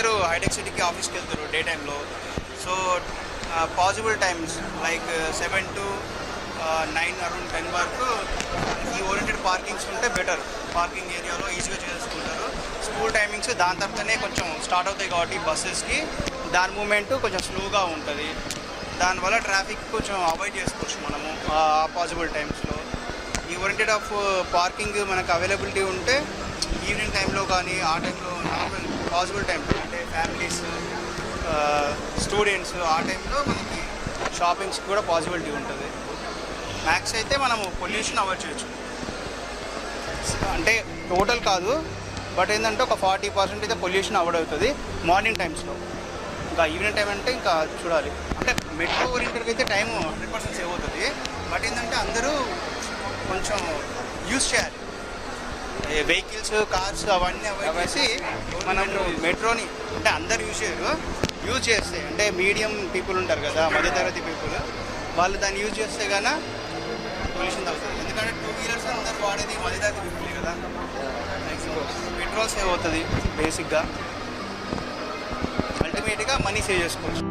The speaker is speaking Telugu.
అందరూ హైటెక్ సిటీకి ఆఫీస్కి వెళ్తారు డే టైంలో. So possible times like 7 to 9 around 10 వరకు ఈ ఓరియంటెడ్ పార్కింగ్స్ ఉంటే బెటర్. పార్కింగ్ ఏరియాలో ఈజీగా చేసుకుంటారు. స్కూల్ టైమింగ్స్ దాని తర్వాతనే కొంచెం స్టార్ట్ అవుతాయి కాబట్టి బస్సెస్కి దాని మూమెంట్ కొంచెం స్లోగా ఉంటుంది. దానివల్ల ట్రాఫిక్ కొంచెం అవాయిడ్ చేసుకోవచ్చు మనము ఆ పాసిబుల్ టైమ్స్లో. ఈ ఓరియంటెడ్ ఆఫ్ పార్కింగ్ మనకు అవైలబిలిటీ ఉంటే ఈవినింగ్ టైంలో కానీ ఆ టైంలో నార్మల్ పాసిబుల్ టైం అంటే ఫ్యామిలీస్, స్టూడెంట్స్ ఆ టైంలో మనకి షాపింగ్స్కి కూడా పాసిబిలిటీ ఉంటుంది. మ్యాక్స్ అయితే మనము పొల్యూషన్ అవాయిడ్ చేయొచ్చు. అంటే టోటల్ కాదు, బట్ ఏంటంటే ఒక 40% అయితే పొల్యూషన్ అవాయిడ్ అవుతుంది మార్నింగ్ టైమ్స్లో. ఇంకా ఈవినింగ్ టైం అంటే ఇంకా చూడాలి. అంటే మెట్రో ఓరియంటెడ్కి అయితే టైము 100% సేవ్ అవుతుంది. బట్ ఏంటంటే అందరూ కొంచెం యూజ్ చేయాలి. వెహికల్స్, కార్స్ అవన్నీ అవాయిడ్ చేసి మనం మెట్రోని అంటే అందరు యూజ్ చేస్తే అంటే మీడియం పీపుల్ ఉంటారు కదా, మధ్యతరగతి పీపుల్, వాళ్ళు దాన్ని యూజ్ చేస్తే కానీ పొల్యూషన్ తగ్గుతుంది. ఎందుకంటే 2 వీలర్స్ అందరూ వాడేది మధ్యతరగతి పీపులే కదా. పెట్రోల్ సేవ్ అవుతుంది బేసిక్గా. అల్టిమేట్గా మనీ సేవ్ చేసుకోవచ్చు.